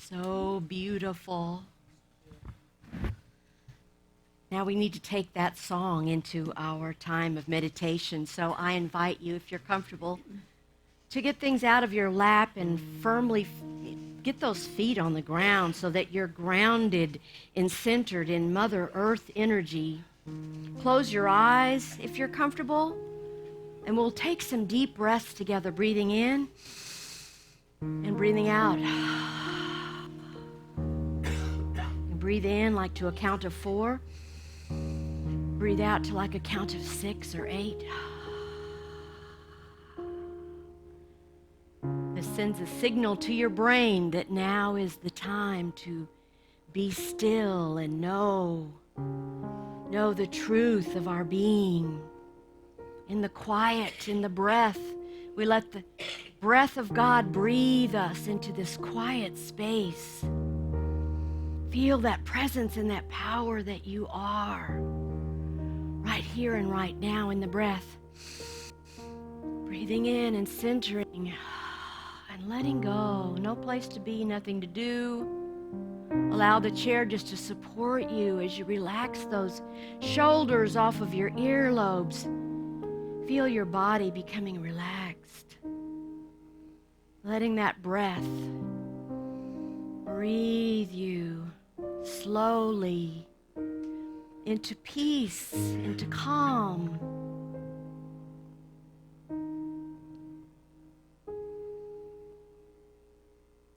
So beautiful. Now we need to take that song into our time of meditation. So I invite you, if you're comfortable, to get things out of your lap and firmly get those feet on the ground so that you're grounded and centered in Mother Earth energy. Close your eyes if you're comfortable, and we'll take some deep breaths together, breathing in and breathing out. And breathe in like to a count of 4. Breathe out to like a count of 6 or 8. This sends a signal to your brain that now is the time to be still and know the truth of our being. In the quiet, in the breath, we let the breath of God breathe us into this quiet space. Feel that presence and that power that you are right here and right now in the breath. Breathing in and centering and letting go. No place to be, nothing to do. Allow the chair just to support you as you relax those shoulders off of your earlobes. Feel your body becoming relaxed. Letting that breath breathe you slowly into peace, into calm.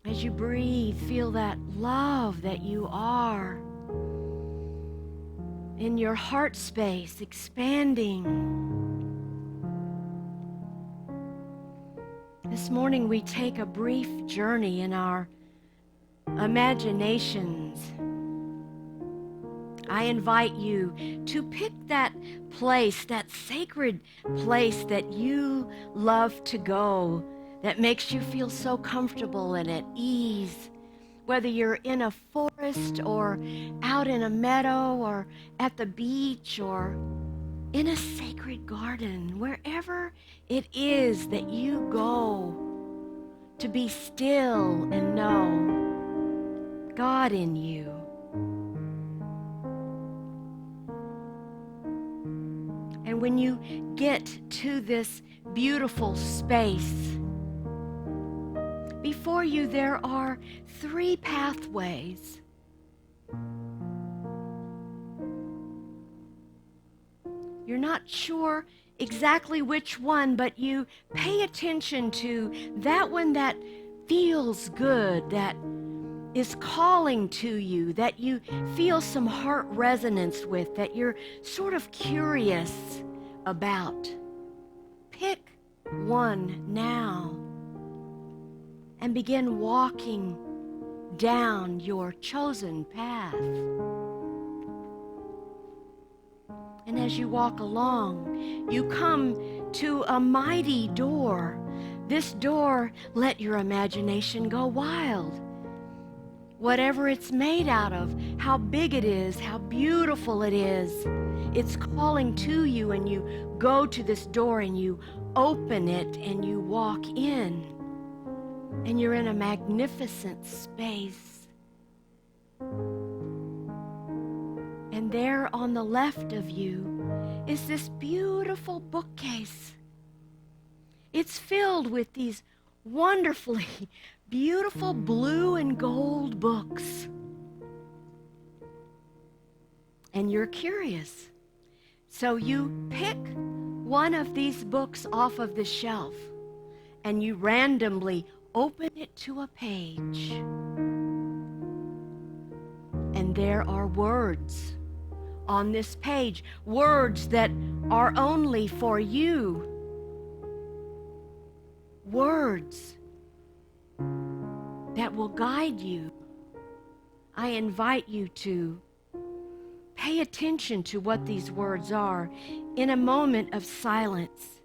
As you breathe, feel that love that you are in your heart space expanding. This morning we take a brief journey in our imaginations. I invite you to pick that place, that sacred place that you love to go, that makes you feel so comfortable and at ease, whether you're in a forest or out in a meadow or at the beach or in a sacred garden, wherever it is that you go to be still and know God in you. And when you get to this beautiful space, before you there are 3 pathways. You're not sure exactly which one, but you pay attention to that one that feels good, that is calling to you, that you feel some heart resonance with, that you're sort of curious about. Pick one now and begin walking down your chosen path. And as you walk along, you come to a mighty door. This door, let your imagination go wild. Whatever it's made out of, how big it is, how beautiful it is, it's calling to you, and you go to this door and you open it and you walk in, and you're in a magnificent space. And there on the left of you is this beautiful bookcase. It's filled with these wonderfully beautiful blue and gold books. And you're curious. So you pick one of these books off of the shelf and you randomly open it to a page. And there are words on this page, words that are only for you. Words that will guide you. I invite you to pay attention to what these words are in a moment of silence.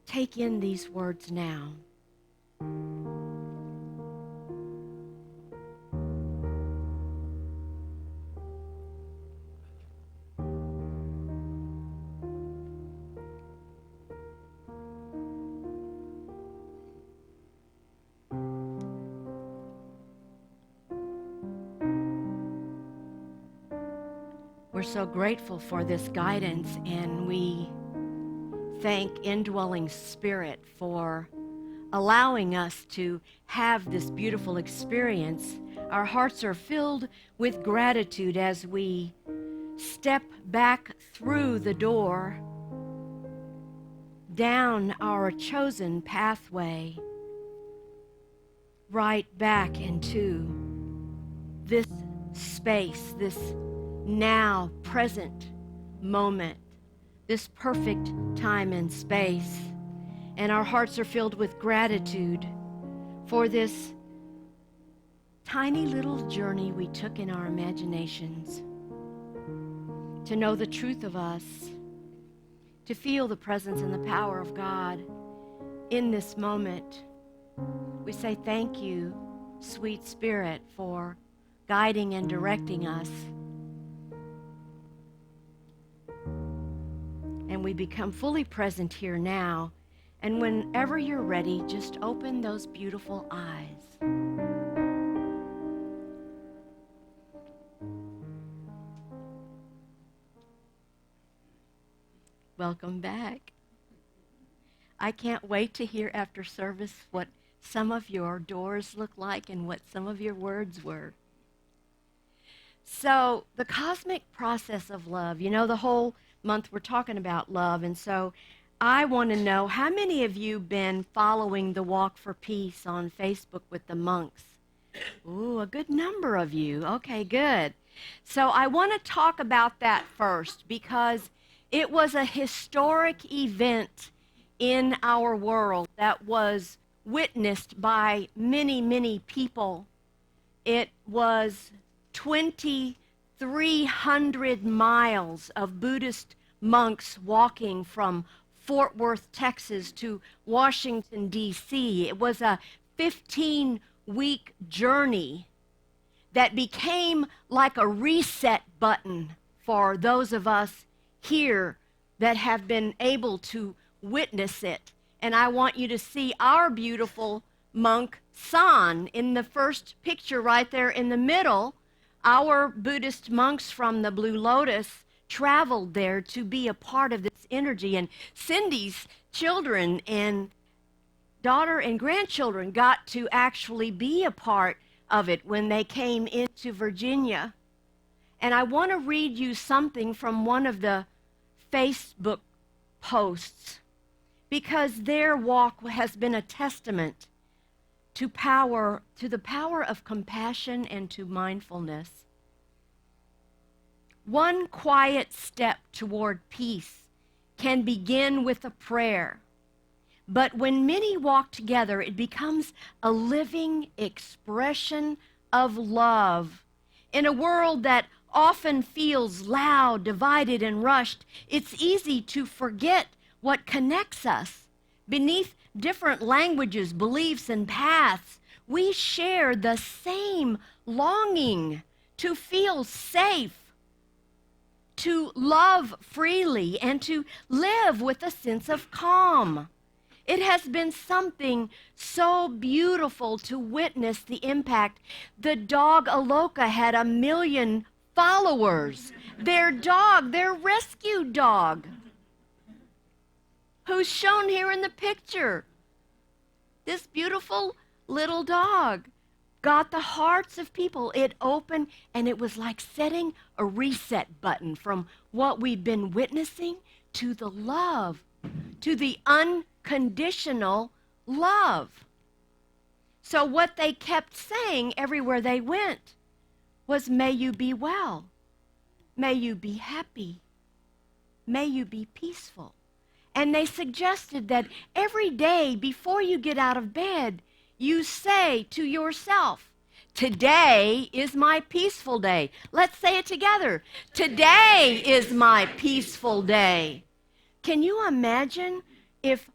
Take in these words now. we're so grateful for this guidance, and we thank Indwelling Spirit for allowing us to have this beautiful experience. Our hearts are filled with gratitude as we step back through the door, down our chosen pathway, right back into this space, this now present moment, this perfect time and space. And our hearts are filled with gratitude for this tiny little journey we took in our imaginations to know the truth of us, to feel the presence and the power of God in this moment. We say thank you, sweet Spirit, for guiding and directing us. And we become fully present here now. And whenever you're ready, just open those beautiful eyes. Welcome back. I can't wait to hear after service what some of your doors look like and what some of your words were. So the cosmic process of love, you know, the whole month we're talking about love, and so I want to know, how many of you been following the Walk for Peace on Facebook with the monks? Ooh, a good number of you. Okay, good. So I want to talk about that first because it was a historic event in our world that was witnessed by many, many people. It was 2,300 miles of Buddhist monks walking from Fort Worth, Texas to Washington, D.C. It was a 15-week journey that became like a reset button for those of us here that have been able to witness it. And I want you to see our beautiful monk San in the first picture right there in the middle. Our Buddhist monks from the Blue Lotus traveled there to be a part of this energy, and Cindy's children and daughter and grandchildren got to actually be a part of it when they came into Virginia. And I want to read you something from one of the Facebook posts, because their walk has been a testament to the power of compassion and to mindfulness. One quiet step toward peace can begin with a prayer, but when many walk together, it becomes a living expression of love. In a world that often feels loud, divided, and rushed, it's easy to forget what connects us. Beneath different languages, beliefs, and paths, we share the same longing to feel safe, to love freely, and to live with a sense of calm. It has been something so beautiful to witness the impact. The dog Aloka had 1 million followers. Their dog, their rescue dog, who's shown here in the picture, this beautiful little dog, got the hearts of people. It opened, and it was like setting a reset button from what we've been witnessing to the love, to the unconditional love. So what they kept saying everywhere they went was, may you be well, may you be happy, may you be peaceful. And they suggested that every day before you get out of bed, you say to yourself, today is my peaceful day. Let's say it together. Today is my peaceful day. Can you imagine if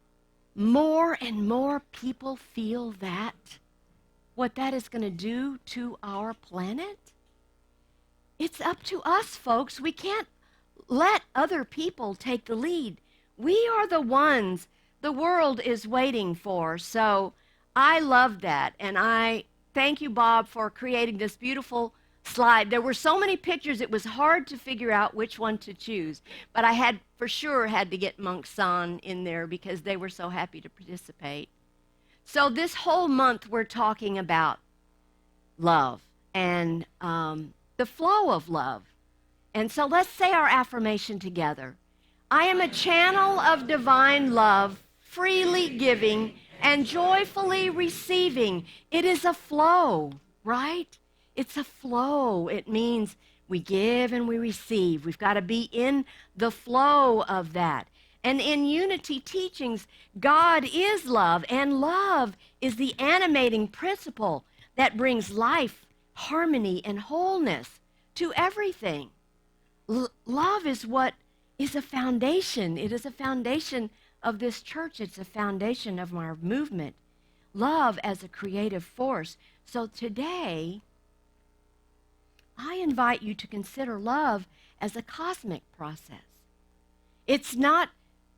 more and more people feel that? What that is going to do to our planet? It's up to us, folks. We can't let other people take the lead. We are the ones the world is waiting for. So I love that, and I thank you, Bob, for creating this beautiful slide. There were so many pictures, it was hard to figure out which one to choose. But I had, for sure, had to get Monk San in there because they were so happy to participate. So this whole month, we're talking about love and the flow of love. And so let's say our affirmation together. I am a channel of divine love, freely giving and joyfully receiving. It is a flow, right? It's a flow. It means we give and we receive. We've got to be in the flow of that. And in unity teachings, God is love, and love is the animating principle that brings life, harmony, and wholeness to everything. Love is what is a foundation. It is a foundation of this church. It's a foundation of our movement. Love as a creative force. So today, I invite you to consider love as a cosmic process. It's not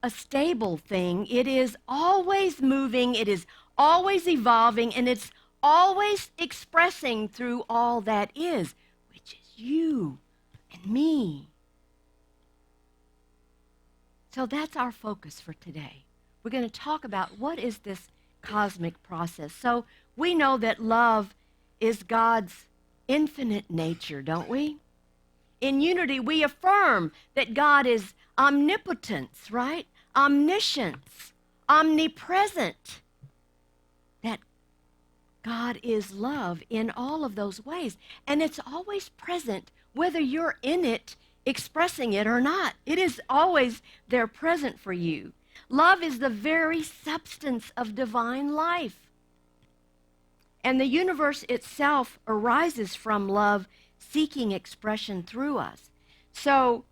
a stable thing. It is always moving. It is always evolving, and it's always expressing through all that is, which is you and me. So that's our focus for today. We're going to talk about what is this cosmic process. So we know that love is God's infinite nature, don't we? In unity, we affirm that God is omnipotence, right? Omniscience, omnipresent. That God is love in all of those ways. And it's always present, whether you're in it, expressing it or not. It is always there present for you. Love is the very substance of divine life. And the universe itself arises from love seeking expression through us. So,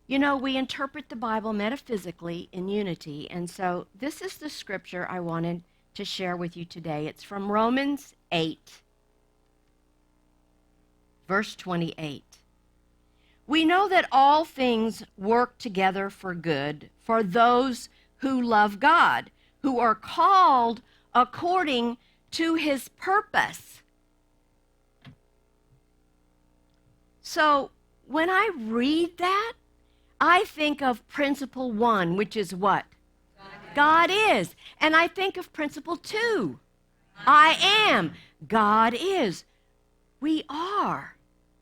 you know, we interpret the Bible metaphysically in unity. And so this is the scripture I wanted to share with you today. It's from Romans 8, verse 28. We know that all things work together for good for those who love God, who are called according to his purpose. So when I read that, I think of principle 1, which is what? God is. And I think of principle 2. I am. God is. We are.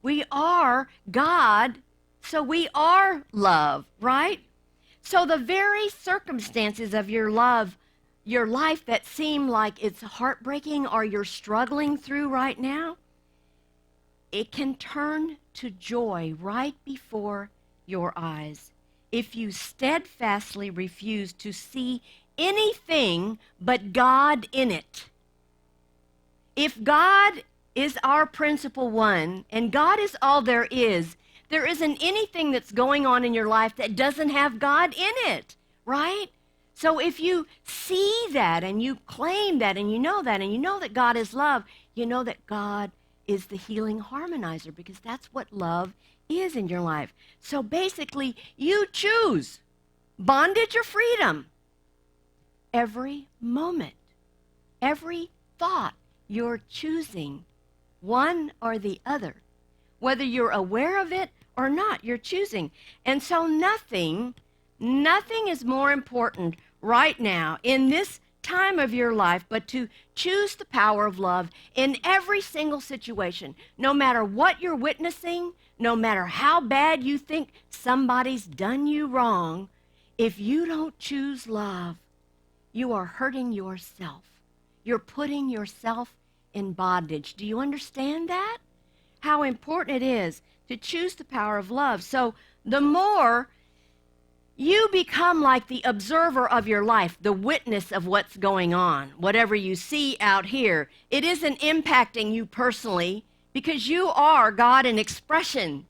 We are God, so we are love, right? So the very circumstances of your life that seem like it's heartbreaking or you're struggling through right now, it can turn to joy right before your eyes if you steadfastly refuse to see anything but God in it. If God is our principle 1, and God is all there isn't anything that's going on in your life that doesn't have God in it, right? So if you see that and you claim that and you know that God is love, you know that God is the healing harmonizer, because that's what love is in your life. So basically, you choose bondage or freedom every moment, every thought. You're choosing one or the other. Whether you're aware of it or not, you're choosing. And so nothing is more important right now in this time of your life but to choose the power of love in every single situation. No matter what you're witnessing, no matter how bad you think somebody's done you wrong, if you don't choose love, you are hurting yourself. You're putting yourself in bondage. Do you understand that? How important it is to choose the power of love. So the more you become like the observer of your life, the witness of what's going on, whatever you see out here, it isn't impacting you personally because you are God in expression.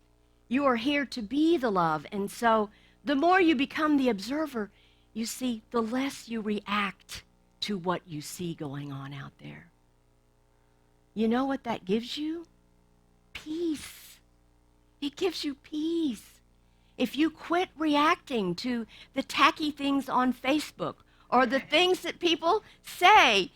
You are here to be the love. And so the more you become the observer, you see, the less you react to what you see going on out there. You know what that gives you? Peace. It gives you peace. If you quit reacting to the tacky things on Facebook or the things that people say,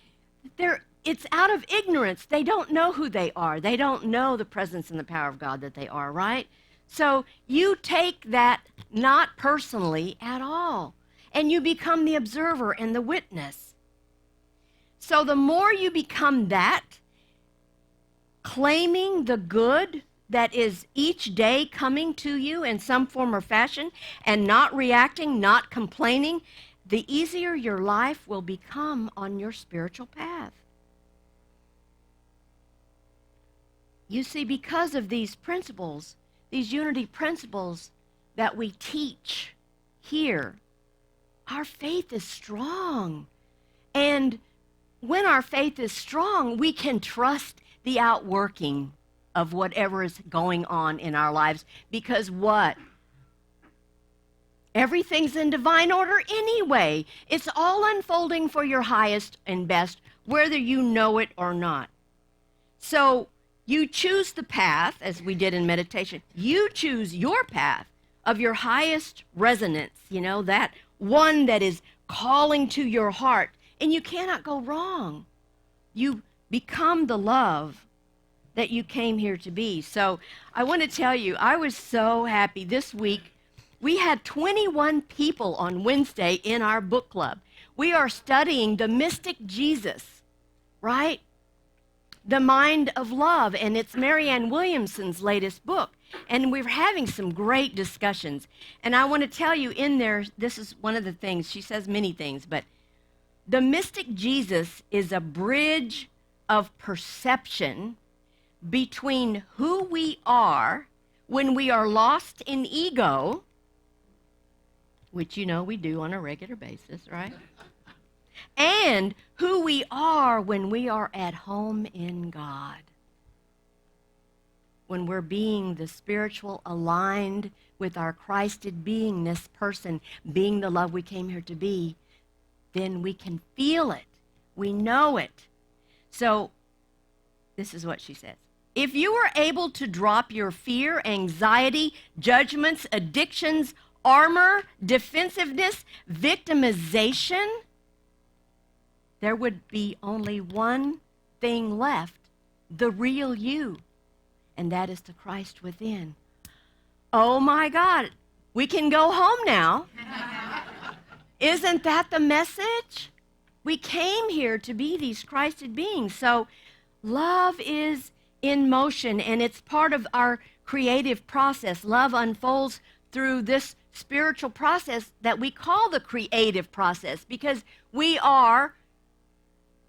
it's out of ignorance. They don't know who they are. They don't know the presence and the power of God that they are, right? So you take that not personally at all, and you become the observer and the witness. So the more you become that, claiming the good that is each day coming to you in some form or fashion, and not reacting, not complaining, the easier your life will become on your spiritual path. You see, because of these principles, these unity principles that we teach here, our faith is strong. And when our faith is strong, we can trust the outworking of whatever is going on in our lives. Because what? Everything's in divine order anyway. It's all unfolding for your highest and best, whether you know it or not. So you choose the path, as we did in meditation. You choose your path of your highest resonance, that one that is calling to your heart, and you cannot go wrong. You become the love that you came here to be. So I want to tell you, I was so happy this week. We had 21 people on Wednesday in our book club. We are studying the mystic Jesus, right? The Mind of Love, and it's Marianne Williamson's latest book. And we're having some great discussions. And I want to tell you in there, this is one of the things, she says many things, but the mystic Jesus is a bridge of perception between who we are when we are lost in ego, which we do on a regular basis, right? And who we are when we are at home in God. When we're being the spiritual aligned with our Christed beingness person, being the love we came here to be, then we can feel it. We know it. So this is what she says. If you were able to drop your fear, anxiety, judgments, addictions, armor, defensiveness, victimization, there would be only one thing left, the real you, and that is the Christ within. Oh my God, we can go home now. Isn't that the message? We came here to be these Christed beings. So love is in motion, and it's part of our creative process. Love unfolds through this spiritual process that we call the creative process, because we are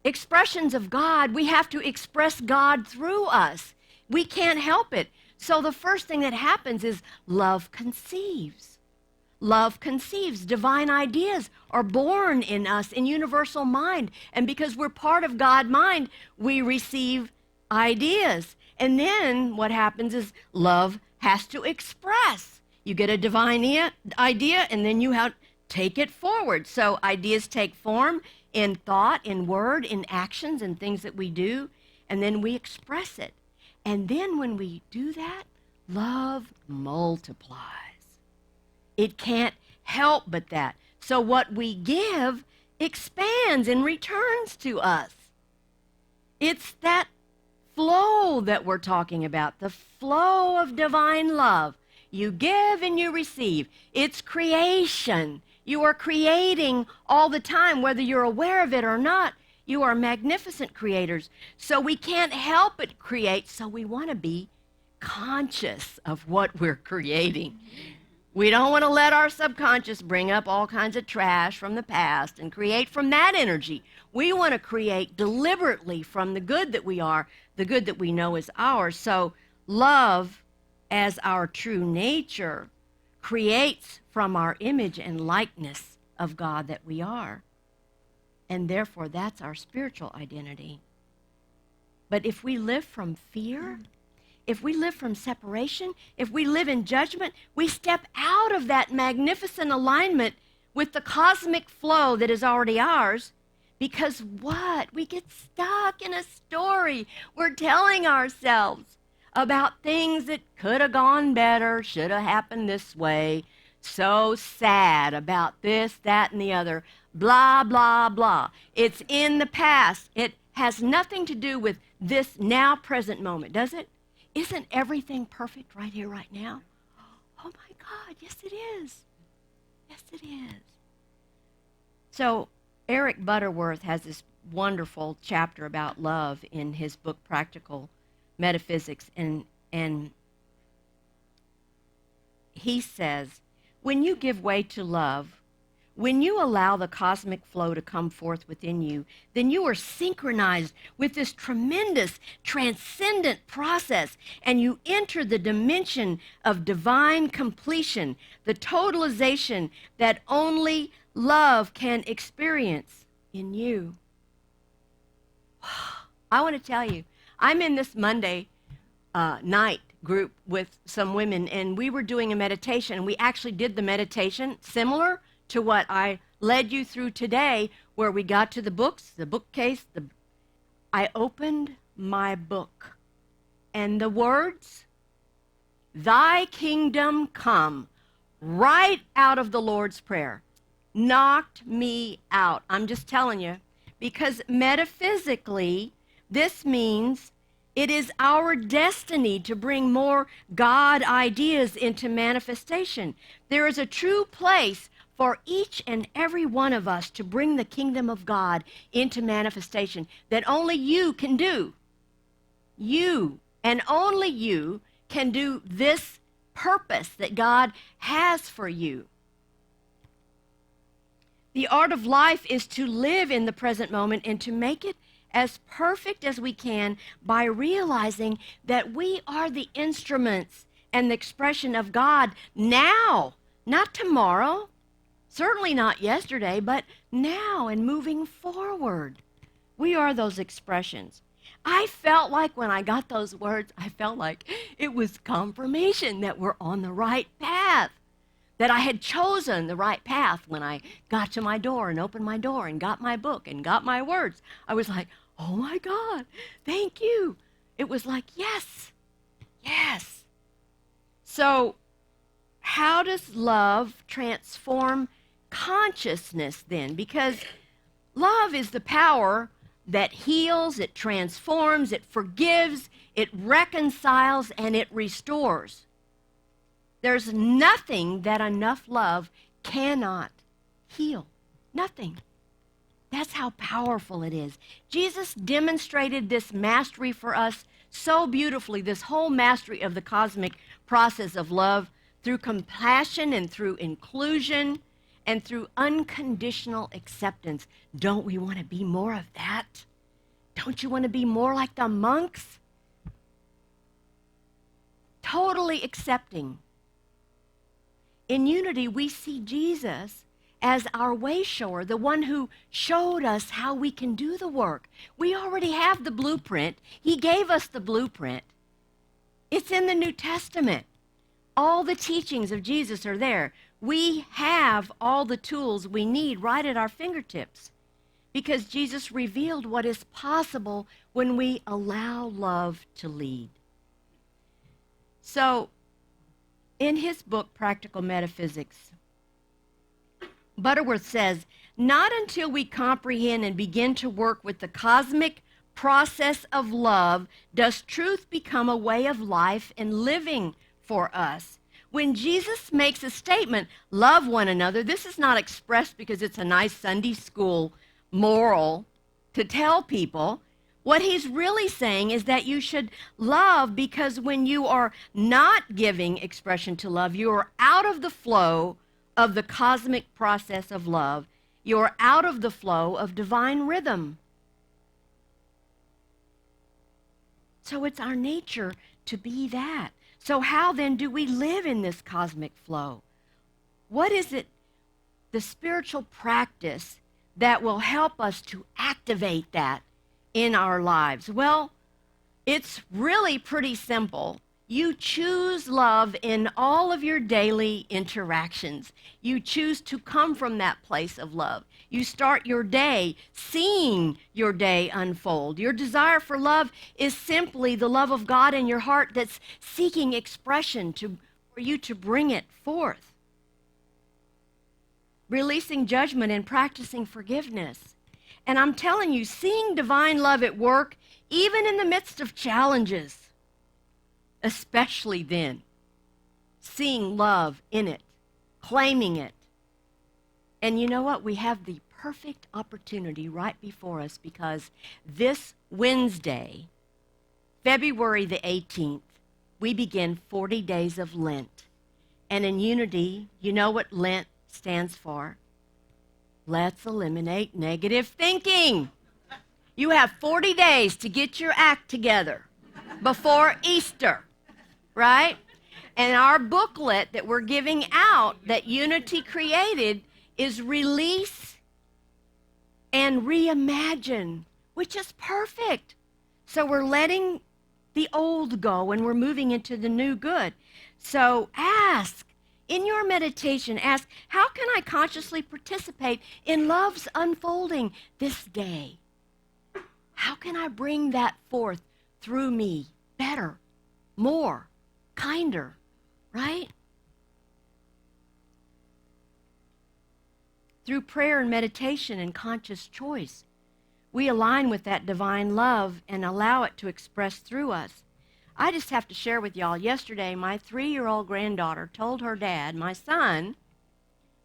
expressions of God. We have to express God through us. We can't help it. So the first thing that happens is love conceives. Love conceives. Divine ideas are born in us in universal mind. And because we're part of God mind, we receive ideas. And then what happens is love has to express. You get a divine idea, and then you have to take it forward. So ideas take form in thought, in word, in actions, and things that we do, and then we express it. And then when we do that, love multiplies. It can't help but that. So what we give expands and returns to us. It's that flow that we're talking about, the flow of divine love. You give and you receive. It's creation. You are creating all the time, whether you're aware of it or not. You are magnificent creators. So we can't help but create, so we want to be conscious of what we're creating. We don't want to let our subconscious bring up all kinds of trash from the past and create from that energy. We want to create deliberately from the good that we are, the good that we know is ours. So love, as our true nature, creates from our image and likeness of God that we are. And therefore, that's our spiritual identity. But if we live from fear, if we live from separation, if we live in judgment, we step out of that magnificent alignment with the cosmic flow that is already ours. Because what? We get stuck in a story. We're telling ourselves about things that could have gone better, should have happened this way. So sad about this, that, and the other. Blah, blah, blah. It's in the past. It has nothing to do with this now present moment, does it? Isn't everything perfect right here, right now? Oh my God, yes it is. Yes it is. So Eric Butterworth has this wonderful chapter about love in his book Practical Metaphysics, and he says, when you give way to love, when you allow the cosmic flow to come forth within you, then you are synchronized with this tremendous, transcendent process, and you enter the dimension of divine completion, the totalization that only love can experience in you. I want to tell you, I'm in this Monday night group with some women, and we were doing a meditation. We actually did the meditation similar to what I led you through today, where we got to the books, the bookcase. I opened my book, and the words, "Thy kingdom come," right out of the Lord's Prayer, knocked me out. I'm just telling you, because metaphysically, this means it is our destiny to bring more God ideas into manifestation. There is a true place for each and every one of us to bring the kingdom of God into manifestation that only you can do. You, and only you, can do this purpose that God has for you. The art of life is to live in the present moment and to make it as perfect as we can by realizing that we are the instruments and the expression of God now, not tomorrow, certainly not yesterday, but now and moving forward. We are those expressions. I felt like when I got those words, I felt like it was confirmation that we're on the right path, that I had chosen the right path when I got to my door and opened my door and got my book and got my words. I was like, oh my God, thank you. It was like, yes, yes. So how does love transform consciousness then? Because love is the power that heals, it transforms, it forgives, it reconciles, and it restores. There's nothing that enough love cannot heal. Nothing. That's how powerful it is. Jesus demonstrated this mastery for us so beautifully, this whole mastery of the cosmic process of love, through compassion and through inclusion and through unconditional acceptance. Don't we want to be more of that? Don't you want to be more like the monks? Totally accepting. In unity, we see Jesus as our way shower, the one who showed us how we can do the work. We already have the blueprint. He gave us the blueprint. It's in the New Testament. All the teachings of Jesus are there. We have all the tools we need right at our fingertips because Jesus revealed what is possible when we allow love to lead. So, in his book, Practical Metaphysics, Butterworth says, not until we comprehend and begin to work with the cosmic process of love does truth become a way of life and living for us. When Jesus makes a statement, love one another, this is not expressed because it's a nice Sunday school moral to tell people. What he's really saying is that you should love because when you are not giving expression to love, you are out of the flow of the cosmic process of love. You're out of the flow of divine rhythm. So it's our nature to be that. So how then do we live in this cosmic flow? What is it, the spiritual practice that will help us to activate that in our lives? Well, it's really pretty simple. You choose love in all of your daily interactions. You choose to come from that place of love. You start your day seeing your day unfold. Your desire for love is simply the love of God in your heart that's seeking expression for you to bring it forth. Releasing judgment and practicing forgiveness. And I'm telling you, seeing divine love at work, even in the midst of challenges, especially then, seeing love in it, claiming it. And you know what? We have the perfect opportunity right before us, because this Wednesday, February the 18th, we begin 40 days of Lent. And in Unity, you know what Lent stands for? Let's eliminate negative thinking. You have 40 days to get your act together before Easter, right? And our booklet that we're giving out that Unity created is Release and Reimagine, which is perfect. So we're letting the old go and we're moving into the new good. So ask, in your meditation, ask, how can I consciously participate in love's unfolding this day? How can I bring that forth through me better, more, kinder, right? Through prayer and meditation and conscious choice, we align with that divine love and allow it to express through us. I just have to share with y'all, yesterday my 3-year-old granddaughter told her dad, my son,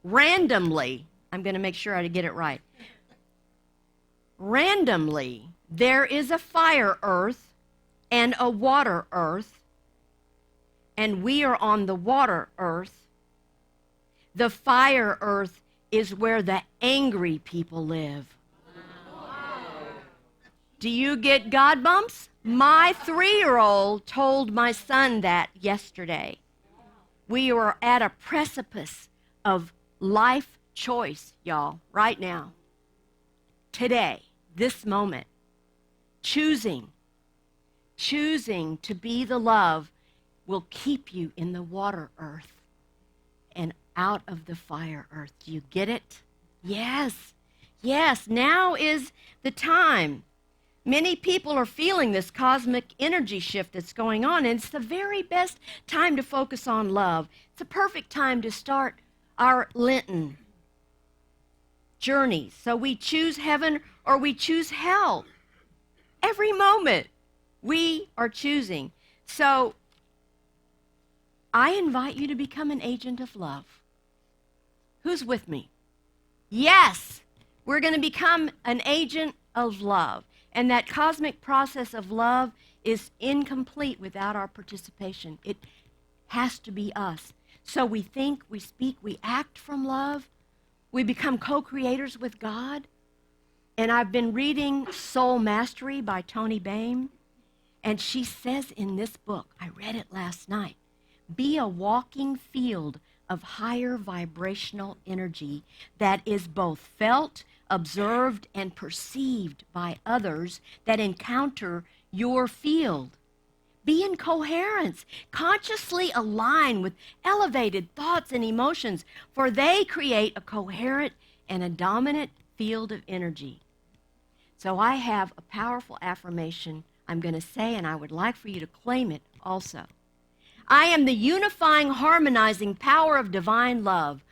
randomly, I'm going to make sure I get it right, randomly, there is a fire earth and a water earth, and we are on the water earth. The fire earth is where the angry people live. Do you get God bumps? My 3-year-old told my son that yesterday. We are at a precipice of life choice, y'all, right now. Today, this moment. Choosing to be the love will keep you in the water earth and out of the fire earth. Do you get it? Yes. Yes, now is the time. Many people are feeling this cosmic energy shift that's going on, and it's the very best time to focus on love. It's a perfect time to start our Lenten journey. So we choose heaven or we choose hell. Every moment we are choosing. So I invite you to become an agent of love. Who's with me? Yes, we're going to become an agent of love. And that cosmic process of love is incomplete without our participation. It has to be us. So we think, we speak, we act from love. We become co-creators with God. And I've been reading Soul Mastery by Tony Bain. And she says in this book, I read it last night, be a walking field of higher vibrational energy that is both felt, observed, and perceived by others that encounter your field. Be in coherence. Consciously align with elevated thoughts and emotions, for they create a coherent and a dominant field of energy. So I have a powerful affirmation I'm going to say, and I would like for you to claim it also. I am the unifying, harmonizing power of divine love.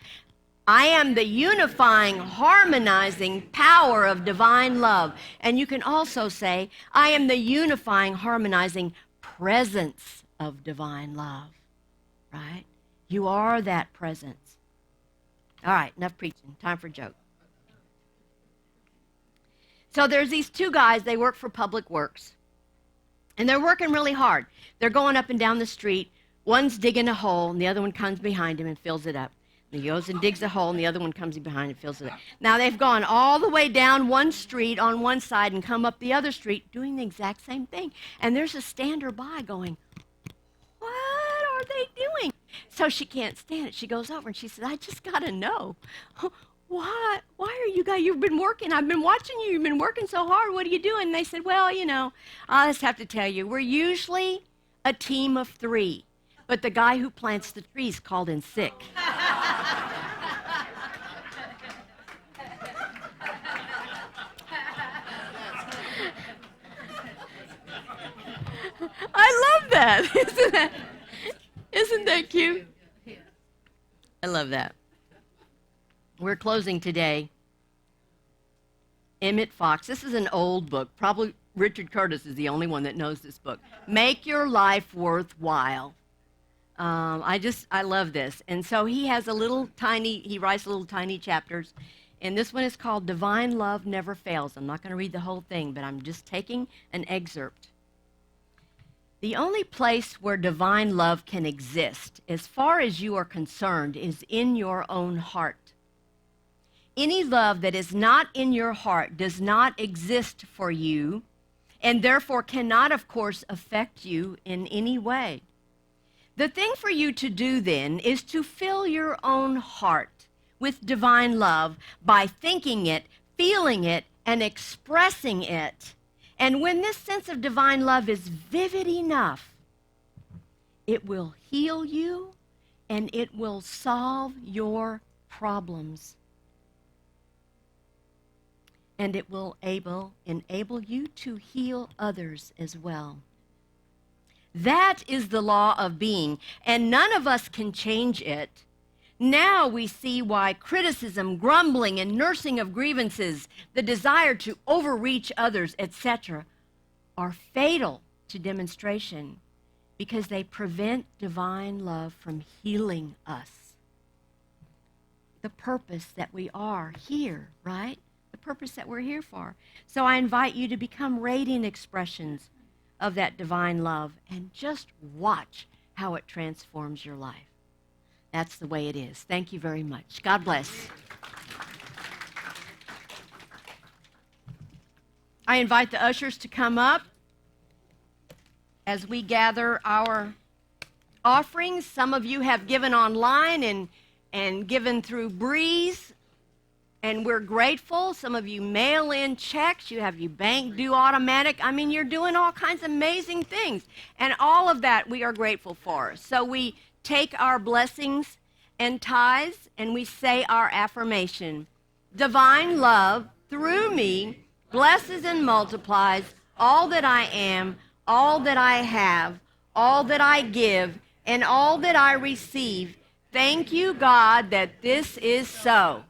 I am the unifying, harmonizing power of divine love. And you can also say, I am the unifying, harmonizing presence of divine love. Right? You are that presence. All right, enough preaching. Time for a joke. So there's these two guys, they work for Public Works. And they're working really hard. They're going up and down the street. One's digging a hole, and the other one comes behind him and fills it up. And he goes and digs a hole, and the other one comes behind and fills it up. Now, they've gone all the way down one street on one side and come up the other street doing the exact same thing. And there's a stander by going, what are they doing? So she can't stand it. She goes over, and she says, I just got to know. Why are you guys, you've been working, I've been watching you, you've been working so hard, what are you doing? And they said, well, you know, I'll just have to tell you, we're usually a team of 3, but the guy who plants the trees called in sick. I love that. Isn't that cute? I love that. We're closing today Emmett Fox. This is an old book. Probably Richard Curtis is the only one that knows this book. Make Your Life Worthwhile. I love this. And so he writes little tiny chapters. And this one is called Divine Love Never Fails. I'm not going to read the whole thing, but I'm just taking an excerpt. The only place where divine love can exist, as far as you are concerned, is in your own heart. Any love that is not in your heart does not exist for you, and therefore cannot, of course, affect you in any way. The thing for you to do then is to fill your own heart with divine love by thinking it, feeling it, and expressing it. And when this sense of divine love is vivid enough, it will heal you and it will solve your problems. And it will enable you to heal others as well. That is the law of being, and none of us can change it. Now we see why criticism, grumbling, and nursing of grievances, the desire to overreach others, etc., are fatal to demonstration because they prevent divine love from healing us. The purpose that we are here, right? The purpose that we're here for. So I invite you to become radiant expressions of that divine love and just watch how it transforms your life. That's the way it is. Thank you very much. God bless. I invite the ushers to come up as we gather our offerings. Some of you have given online and given through Breeze, and we're grateful. Some of you mail in checks. You have your bank do automatic. I mean, you're doing all kinds of amazing things, and all of that we are grateful for. So we take our blessings and tithes, and we say our affirmation. Divine love, through me, blesses and multiplies all that I am, all that I have, all that I give, and all that I receive. Thank you, God, that this is so.